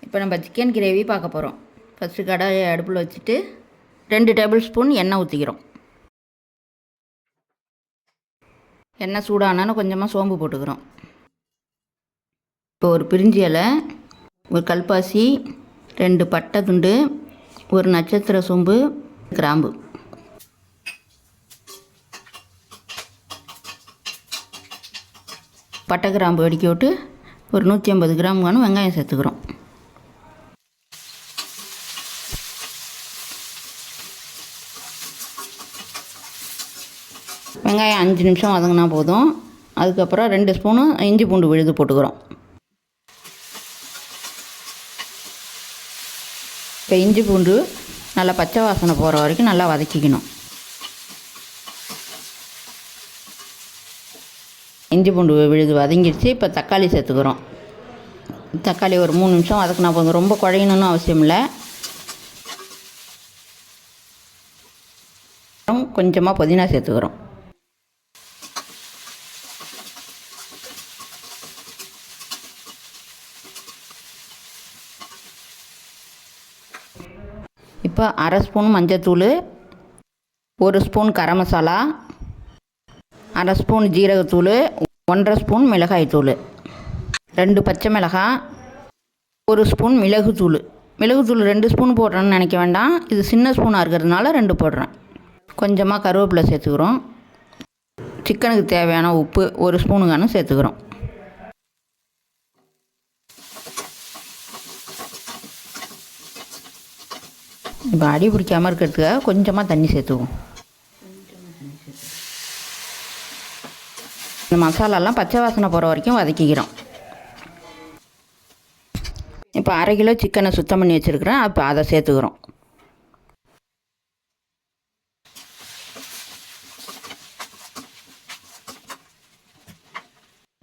இப்போ நம்ம chicken gravy பார்க்க போகிறோம். ஃபஸ்ட்டு கடாயை அடுப்பில் வச்சுட்டு 2 டேபிள் ஸ்பூன் எண்ணெய் ஊற்றிக்கிறோம். எண்ணெய் சூடானாலும் கொஞ்சமாக சோம்பு போட்டுக்கிறோம். இப்போ ஒரு பிரிஞ்சி இலை, ஒரு கல்பாசி, 2 பட்டை துண்டு, ஒரு நட்சத்திர சோம்பு, கிராம்பு. பட்டை கிராம்பு வெடிக்க விட்டு ஒரு 150 கிராமுக்கான வெங்காயம் சேர்த்துக்கிறோம். வெங்காயம் 5 நிமிஷம் வதங்கினா போதும். அதுக்கப்புறம் 2 ஸ்பூனு இஞ்சி பூண்டு விழுது போட்டுக்கிறோம். இப்போ இஞ்சி பூண்டு நல்லா பச்சை வாசனை போகிற வரைக்கும் நல்லா வதக்கிக்கணும். இஞ்சி பூண்டு விழுது வதங்கிடுச்சு. இப்போ தக்காளி சேர்த்துக்கிறோம். தக்காளி ஒரு 3 நிமிஷம் வதக்கினா போதும். ரொம்ப குழையணும்னு அவசியம் இல்லை. கொஞ்சமாக புதினா சேர்த்துக்கிறோம். இப்போ 1/2 ஸ்பூன் மஞ்சத்தூள், 1 ஸ்பூன் கரம் மசாலா, 1/2 ஸ்பூன் ஜீரகத்தூள், 1/2 ஸ்பூன் மிளகாய்த்தூள், 2 பச்சை மிளகாய், 1 ஸ்பூன் மிளகுத்தூள். மிளகுத்தூள் 2 ஸ்பூன் போடுறேன்னு நினைக்க வேண்டாம், இது சின்ன ஸ்பூனாக இருக்கிறதுனால 2 போடுறேன். கொஞ்சமாக கருவேப்பிலை சேர்த்துக்கிறோம். சிக்கனுக்கு தேவையான உப்பு 1 ஸ்பூனுக்கான சேர்த்துக்கிறோம். இப்போ அடி பிடிக்காமல் இருக்கிறதுக்காக கொஞ்சமாக தண்ணி சேர்த்துக்குவோம். இந்த மசாலாலாம் பச்சை வாசனை போகிற வரைக்கும் வதக்கிக்கிறோம். இப்போ 1/2 கிலோ சிக்கனை சுத்தம் பண்ணி வச்சுருக்கிறேன். அப்போ அதை சேர்த்துக்கிறோம்.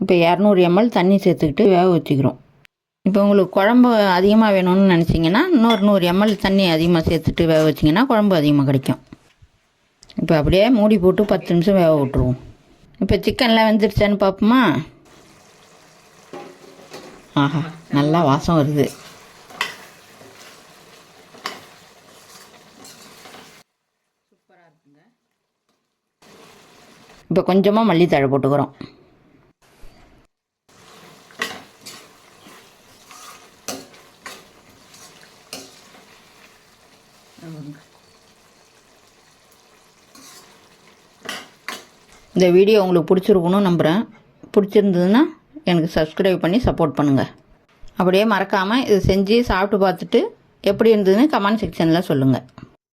இப்போ 200 ml தண்ணி சேர்த்துக்கிட்டு வேக வச்சுக்கிறோம். இப்போ உங்களுக்கு குழம்பு அதிகமாக வேணும்னு நினச்சிங்கன்னா இன்னொரு 100 ml தண்ணி அதிகமாக சேர்த்துட்டு வேக வச்சிங்கன்னா குழம்பு அதிகமாக கிடைக்கும். இப்போ அப்படியே மூடி போட்டு 10 நிமிஷம் வேக விட்ருவோம். இப்போ சிக்கன்லாம் வெந்துருச்சான்னு பார்ப்போமா? ஆஹா, நல்லா வாசம் வருது. சூப்பராக இருக்குங்க. இப்போ கொஞ்சமாக மல்லித்தழை போட்டுக்கிறோம். இந்த வீடியோ உங்களுக்கு பிடிச்சிருக்கணும்னு நம்புகிறேன். பிடிச்சிருந்ததுன்னா எனக்கு சப்ஸ்கிரைப் பண்ணி சப்போர்ட் பண்ணுங்கள். அப்படியே மறக்காமல் இது செஞ்சு சாப்பிட்டு பார்த்துட்டு எப்படி இருந்ததுன்னு கமெண்ட் செக்ஷனில் சொல்லுங்கள்.